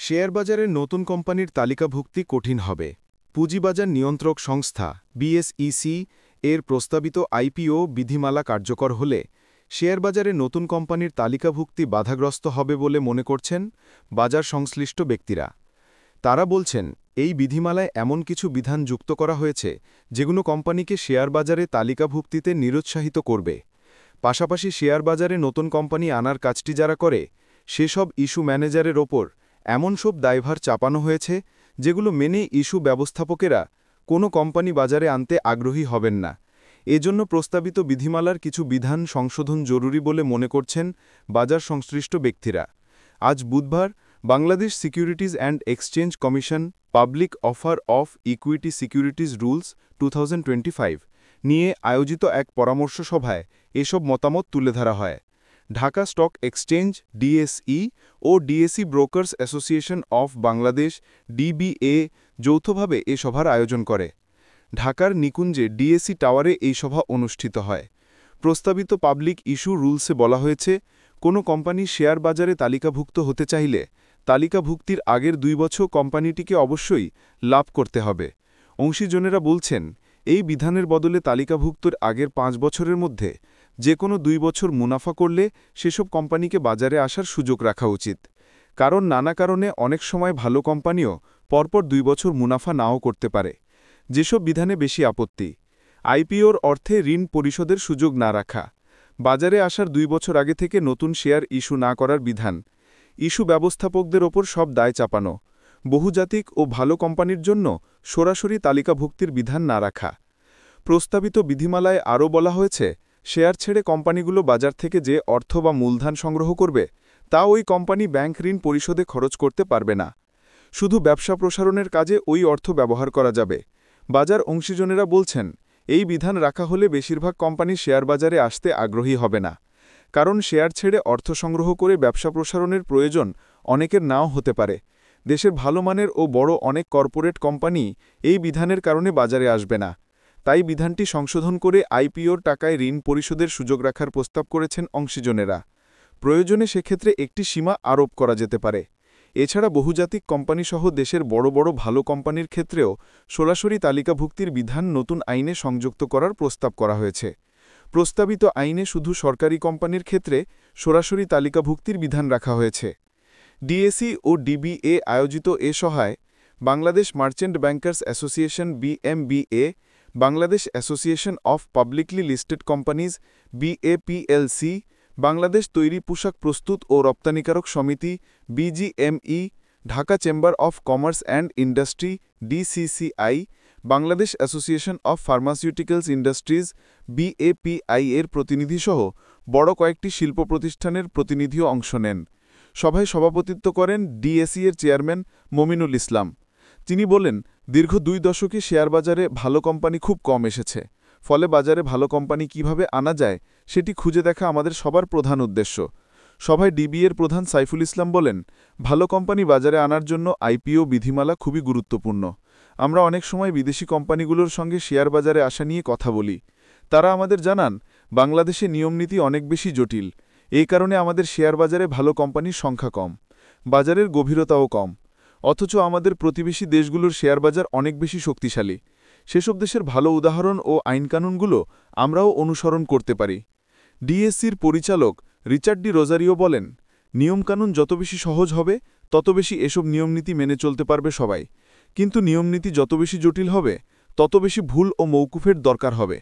শেয়ারবাজারে নতুন কোম্পানির তালিকাভুক্তি কঠিন হবে। পুঁজিবাজার নিয়ন্ত্রক সংস্থা বিএসইসি এর প্রস্তাবিত আইপিও বিধিমালা কার্যকর হলে শেয়ারবাজারে নতুন কোম্পানির তালিকাভুক্তি বাধাগ্রস্ত হবে বলে মনে করছেন বাজার সংশ্লিষ্ট ব্যক্তিরা। তারা বলছেন, এই বিধিমালায় এমন কিছু বিধান যুক্ত করা হয়েছে যেগুলো কোম্পানিকে শেয়ারবাজারে তালিকাভুক্তিতে নিরুৎসাহিত করবে। পাশাপাশি শেয়ারবাজারে নতুন কোম্পানি আনার কাজটি যারা করে সেসব ইস্যু ম্যানেজারের ওপর এমন সব দায়ভার চাপানো হয়েছে যেগুলো মেনে ইস্যু ব্যবস্থাপকেরা কোনো কোম্পানি বাজারে আনতে আগ্রহী হবেন না। এজন্য প্রস্তাবিত বিধিমালার কিছু বিধান সংশোধন জরুরি বলে মনে করছেন বাজার সংশ্লিষ্ট ব্যক্তিরা। আজ বুধবার Bangladesh securities and exchange commission public offer of equity securities rules 2025 নিয়ে আয়োজিত এক পরামর্শ সভায় এসব মতামত তুলে ধরা হয়। ঢাকা স্টক এক্সচেঞ্জ ডিএসই ও DSE brokers association of Bangladesh DBA যৌথভাবে এ সভার আয়োজন করে। ঢাকার নিকুঞ্জে ডিএসই টাওয়ারে এই সভা অনুষ্ঠিত হয়। প্রস্তাবিত পাবলিক ইস্যু রুলসে বলা হয়েছে, কোনো কোম্পানি শেয়ার বাজারে তালিকাভুক্ত হতে চাইলে তালিকাভুক্তির আগের 2 বছর কোম্পানিটিকে অবশ্যই লাভ করতে হবে। অংশীজনেরা বলছেন, এই বিধানের বদলে তালিকাভুক্তর আগের 5 বছরের মধ্যে যে কোনো 2 বছর মুনাফা করলে সেসব কোম্পানিকে বাজারে আসার সুযোগ রাখা উচিত। কারণ নানা কারণে অনেক সময় ভালো কোম্পানিও পরপর 2 বছর মুনাফা নাও করতে পারে। যেসব বিধানে বেশি আপত্তি: আইপিওর অর্থে ঋণ পরিশোধের সুযোগ না রাখা, বাজারে আসার 2 বছর আগে থেকে নতুন শেয়ার ইস্যু না করার বিধান, ইস্যু ব্যবস্থাপকদের ওপর সব দায় চাপানো, বহুজাতিক ও ভালো কোম্পানির জন্য সরাসরি তালিকাভুক্তির বিধান না রাখা। প্রস্তাবিত বিধিমালায় আরও বলা হয়েছে, শেয়ার ছেড়ে কোম্পানিগুলো বাজার থেকে যে অর্থ বা মূলধন সংগ্রহ করবে তা ওই কোম্পানি ব্যাংক ঋণ পরিশোধে খরচ করতে পারবে না। শুধু ব্যবসা প্রসারণের কাজে ওই অর্থ ব্যবহার করা যাবে। বাজার অংশীজনেরা বলছেন, এই বিধান রাখা হলে বেশিরভাগ কোম্পানি শেয়ার বাজারে আসতে আগ্রহী হবে না। কারণ শেয়ার ছেড়ে অর্থ সংগ্রহ করে ব্যবসা প্রসারণের প্রয়োজন অনেকের নাও হতে পারে। দেশের ভালো মানের ও বড় অনেক কর্পোরেট কোম্পানি এই বিধানের কারণে বাজারে আসবে না। তাই বিধানটি সংশোধন করে আইপিওর টাকায় ঋণ পরিশোধের সুযোগ রাখার প্রস্তাব করেছেন অংশীজনেরা। প্রয়োজনে সেক্ষেত্রে একটি সীমা আরোপ করা যেতে পারে। এছাড়া বহুজাতিক কোম্পানিসহ দেশের বড় বড় ভালো কোম্পানির ক্ষেত্রেও সরাসরি তালিকাভুক্তির বিধান নতুন আইনে সংযুক্ত করার প্রস্তাব করা হয়েছে। প্রস্তাবিত আইনে শুধু সরকারি কোম্পানির ক্ষেত্রে সরাসরি তালিকাভুক্তির বিধান রাখা হয়েছে। ডিএসই ও ডিবিএ আয়োজিত এ সভায় Bangladesh merchant bankers association BMBA, Bangladesh association of publicly listed companies BAPLC, Bangladesh তৈরি পোশাক প্রস্তুত ও রপ্তানিকারক সমিতি BGME, Dhaka chamber of commerce and industry DCCI, Bangladesh association of pharmaceuticals industries BAPI এর প্রতিনিধিসহ বড় কয়েকটি শিল্প প্রতিষ্ঠানের প্রতিনিধিও অংশ নেন। সভায় সভাপতিত্ব করেন ডিএসই এর চেয়ারম্যান মমিনুল ইসলাম। তিনি বলেন, দীর্ঘ 2 দশকে শেয়ারবাজারে ভালো কোম্পানি খুব কম এসেছে। ফলে বাজারে ভালো কোম্পানি কিভাবে আনা যায় সেটি খুঁজে দেখা আমাদের সবার প্রধান উদ্দেশ্য। সভায় ডিবিএর প্রধান সাইফুল ইসলাম বলেন, ভালো কোম্পানি বাজারে আনার জন্য আইপিও বিধিমালা খুবই গুরুত্বপূর্ণ। আমরা অনেক সময় বিদেশি কোম্পানিগুলোর সঙ্গে শেয়ার বাজারে আসা নিয়ে কথা বলি। তারা আমাদের জানান, বাংলাদেশে নিয়মনীতি অনেক বেশি জটিল। এই কারণে আমাদের শেয়ার বাজারে ভালো কোম্পানির সংখ্যা কম, বাজারের গভীরতাও কম। অথচ আমাদের প্রতিবেশী দেশগুলোর শেয়ার বাজার অনেক বেশি শক্তিশালী। সেসব দেশের ভালো উদাহরণ ও আইনকানুনগুলো আমরাও অনুসরণ করতে পারি। ডিএসসির পরিচালক রিচার্ড ডি রোজারিও বলেন, নিয়মকানুন যত বেশি সহজ হবে তত বেশি এসব নিয়মনীতি মেনে চলতে পারবে সবাই। কিন্তু নিয়মনীতি যত বেশি জটিল হবে তত বেশি ভুল ও মৌকুফের দরকার হবে।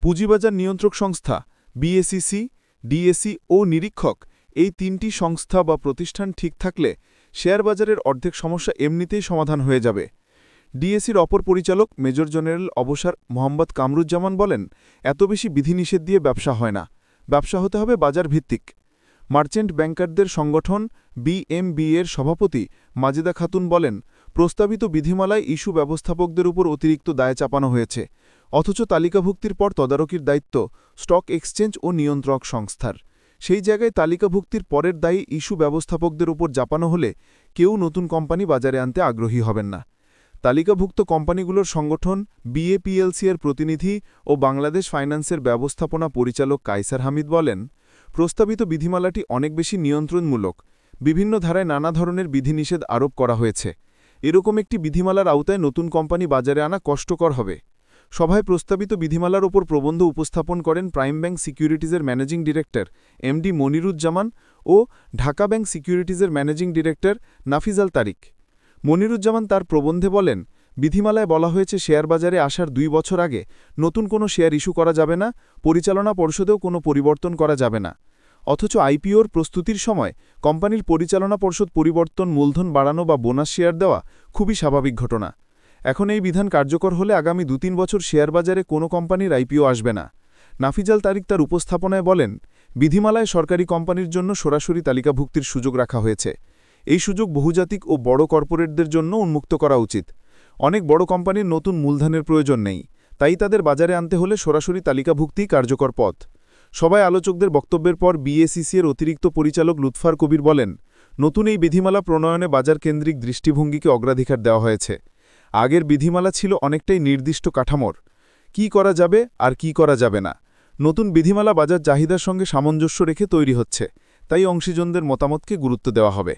পুঁজিবাজার নিয়ন্ত্রক সংস্থা বিএসইসি, ডিএসই ও নিরীক্ষক এই 3টি সংস্থা বা প্রতিষ্ঠান ঠিক থাকলে শেয়ার বাজারের অর্ধেক সমস্যা এমনিতেই সমাধান হয়ে যাবে। ডিএসির অপর পরিচালক মেজর জেনারেল অবসর মোহাম্মদ কামরুজ্জামান বলেন, এত বেশি বিধিনিষেধ দিয়ে ব্যবসা হয় না, ব্যবসা হতে হবে বাজার ভিত্তিক। মার্চেন্ট ব্যাংকারদের সংগঠন বিএমবিএর সভাপতি মাজেদা খাতুন বলেন, প্রস্তাবিত বিধিমালায় ইস্যু ব্যবস্থাপকদের উপর অতিরিক্ত দায় চাপানো হয়েছে। অথচ তালিকাভুক্তির পর তদারকির দায়িত্ব স্টক এক্সচেঞ্জ ও নিয়ন্ত্রক সংস্থার। সেই জায়গায় তালিকাভুক্তির পরের দায়ী ইস্যু ব্যবস্থাপকদের উপর চাপানো হলে কেউ নতুন কোম্পানি বাজারে আনতে আগ্রহী হবেন না। তালিকাভুক্ত কোম্পানিগুলোর সংগঠন বিএপিএলসি এর প্রতিনিধি ও বাংলাদেশ ফাইন্যান্সের ব্যবস্থাপনা পরিচালক কায়সার হামিদ বলেন, প্রস্তাবিত বিধিমালাটি অনেক বেশি নিয়ন্ত্রণমূলক। বিভিন্ন ধারায় নানা ধরনের বিধিনিষেধ আরোপ করা হয়েছে। এরকম একটি বিধিমালার আওতায় নতুন কোম্পানি বাজারে আনা কষ্টকর হবে। সভায় প্রস্তাবিত বিধিমালার ওপর প্রবন্ধ উপস্থাপন করেন প্রাইম ব্যাংক সিকিউরিটিজের ম্যানেজিং ডিরেক্টর এমডি মনিরুজ্জামান ও ঢাকা ব্যাংক সিকিউরিটিজের ম্যানেজিং ডিরেক্টর নাফিজাল তারিক। মনিরুজ্জামান তার প্রবন্ধে বলেন, বিধিমালায় বলা হয়েছে শেয়ার বাজারে আসার 2 বছর আগে নতুন কোনো শেয়ার ইস্যু করা যাবে না, পরিচালনা পর্ষদেও কোনো পরিবর্তন করা যাবে না। অথচ আইপিওর প্রস্তুতির সময় কোম্পানির পরিচালনা পর্ষদ পরিবর্তন, মূলধন বাড়ানো বা বোনাস শেয়ার দেওয়া খুবই স্বাভাবিক ঘটনা। এখন এই বিধান কার্যকর হলে আগামী 2-3 বছর শেয়ার বাজারে কোনো কোম্পানির আইপিও আসবে না। নাফিজাল তারিক তার উপস্থাপনায় বলেন, বিধিমালায় সরকারি কোম্পানির জন্য সরাসরি তালিকাভুক্তির সুযোগ রাখা হয়েছে। এই সুযোগ বহুজাতিক ও বড় কর্পোরেটদের জন্য উন্মুক্ত করা উচিত। অনেক বড় কোম্পানির নতুন মূলধনের প্রয়োজন নেই, তাই তাদের বাজারে আনতে হলে সরাসরি তালিকাভুক্তিই কার্যকর পথ। সবাই আলোচকদের বক্তব্যের পর বিএসইসি এর অতিরিক্ত পরিচালক লুৎফার কবির বলেন, নতুন এই বিধিমালা প্রণয়নে বাজারকেন্দ্রিক দৃষ্টিভঙ্গিকে অগ্রাধিকার দেওয়া হয়েছে। আগের বিধিমালা ছিল অনেকটাই নির্দিষ্ট কাঠামোর, কি করা যাবে আর কি করা যাবে না। নতুন বিধিমালা বাজার চাহিদার সঙ্গে সামঞ্জস্য রেখে তৈরি হচ্ছে, তাই অংশীজনদের মতামতকে গুরুত্ব দেওয়া হবে।